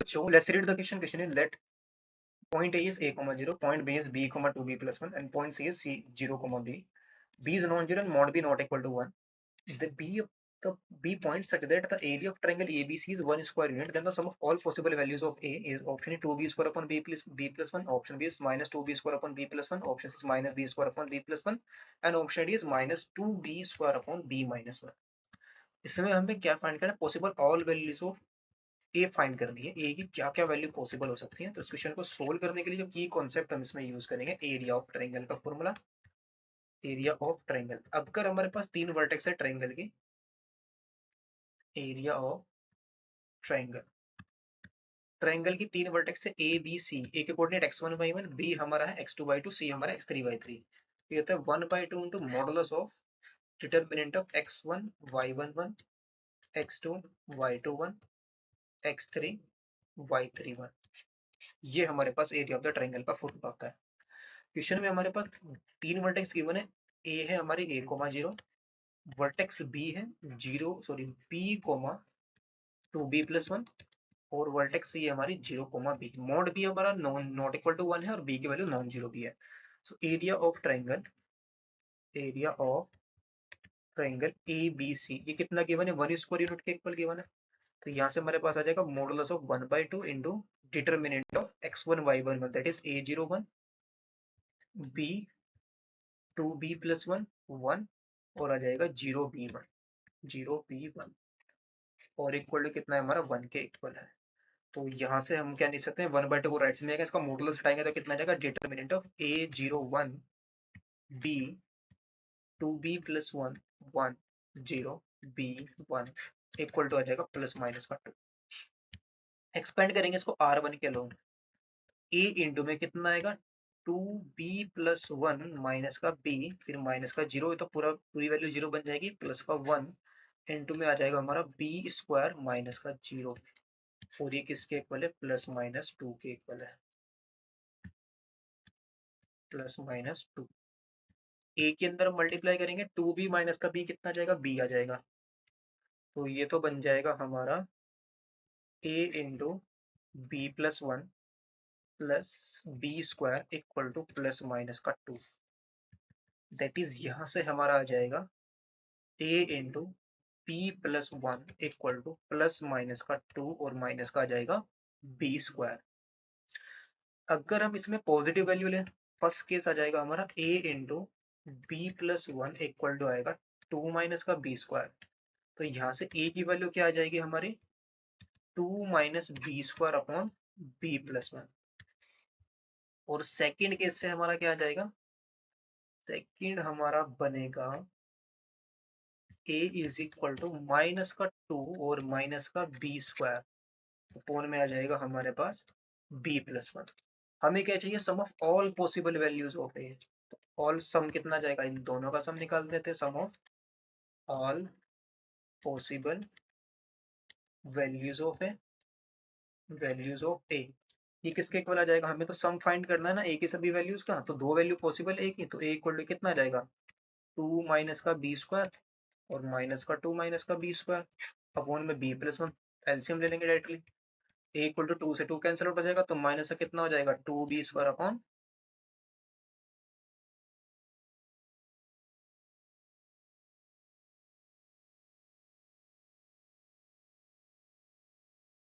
So let's read the question. Question is let point A is a comma 0, point B is b comma 2b plus 1, and point C is c 0 comma b. B is non-zero and mod b not equal to 1. The B point such that the area of triangle ABC is 1 square unit, then the sum of all possible values of A is option A 2b square upon b plus 1, option B is minus 2b square upon b plus 1, option C is minus b square upon b plus 1, and option D is minus 2b square upon b minus 1. इसमें हमें क्या find करना है? Possible all values of A find करनी है। ए की क्या क्या वैल्यू पॉसिबल हो सकती है। तो इस क्वेश्चन को सोल्व करने के लिए जो की कॉन्सेप्ट हम इसमें यूज करेंगे, एरिया ऑफ ट्रायंगल का फॉर्मूला। एरिया ऑफ ट्रायंगल, अगर हमारे पास तीन वर्टेक्स है ट्रायंगल की, एरिया ऑफ ट्रायंगल, ट्रायंगल की तीन वर्टेक्स है ए बी सी। ए के कोऑर्डिनेट x1 y1, बी हमारा है x2 y2, सी हमारा x3 y3। ये होता है 1/2 into modulus of determinant of x1 y11, x2 y21, x3 y31। ये हमारे पास एरिया ऑफ द ट्रायंगल का फॉर्मूला होता है। क्वेश्चन में हमारे पास तीन वर्टेक्स गिवन है। ए है हमारी a,0, वर्टेक्स बी है b,2b+1, और वर्टेक्स सी है हमारी 0,b। मॉड बी हमारा नॉट इक्वल टू 1 है और बी की वैल्यू नॉन जीरो भी है। So area of triangle, area of triangle A B C, ये कितना गिवन है? 1 स्क्वायर यूनिट के इक्वल गिवन है। तो यहाँ से हमारे पास आ जाएगा modulus of 1/2 into determinant of x1 y11, that is a01, b2b+1 1, और आ जाएगा 0b1, 0b1, और इक्वल टू कितना है हमारा? 1 के इक्वल है। तो यहाँ से हम क्या लिख सकते हैं? 1/2 को राइट से मिलेगा, इसका मॉडुलस हटाएंगे तो कितना आ जाएगा? Determinant of a01 b2b+1 1 0b1 equal to आ जाएगा प्लस माइनस का 2। एक्सपेंड करेंगे इसको r1 के लोग, a इंटू में कितना आएगा? 2b+1 माइनस का b, फिर माइनस का 0, ये तो पूरी वैल्यू 0 बन जाएगी, प्लस का 1 इंटू में आ जाएगा हमारा b स्क्वायर माइनस का 0, और ये किसके इक्वल है? प्लस माइनस 2 के इक्वल है, प्लस माइनस 2। ए के अंदर मल्टीप्लाई करेंगे, 2b माइनस का b कितना आ जाएगा? b आ जाएगा। तो ये तो बन जाएगा हमारा a into b+1 plus b square equal two plus minus का 2। दैट इज यहाँ से हमारा आ जाएगा a into b+1 equal two plus minus का 2, और माइनस का आ जाएगा b स्क्वायर। अगर हम इसमें पॉजिटिव वैल्यू लें, फर्स्ट केस आ जाएगा हमारा a into b+1 equal to आएगा 2 माइनस का b स्क्वायर। तो यहाँ से a की वैल्यू क्या आ जाएगी हमारी? 2 minus B square upon b+1। और सेकंड केस से हमारा क्या आ जाएगा? सेकंड हमारा बनेगा a is equal to minus का 2 और माइनस का b स्क्वायर अपॉन में आ जाएगा हमारे पास b+1। हमें क्या चाहिए? Sum of all possible values of a। All sum कितना जाएगा? इन दोनों का सम निकाल देते हैं, sum of all possible values of A, values of A. ये किसके इक्वल आ जाएगा? हमें तो सम फाइंड करना है ना ए की सभी वैल्यूज का। तो दो वैल्यू पॉसिबल ए की, तो ए इक्वल टू कितना आ जाएगा? 2 माइनस का बी स्क्वायर और माइनस का 2 माइनस का बी स्क्वायर अपॉन में b+1। एलसीएम ले लेंगे डायरेक्टली। ए इक्वल टू 2 से 2 कैंसिल आउट हो जाएगा, तो माइनस का कितना हो जाएगा? 2b square upon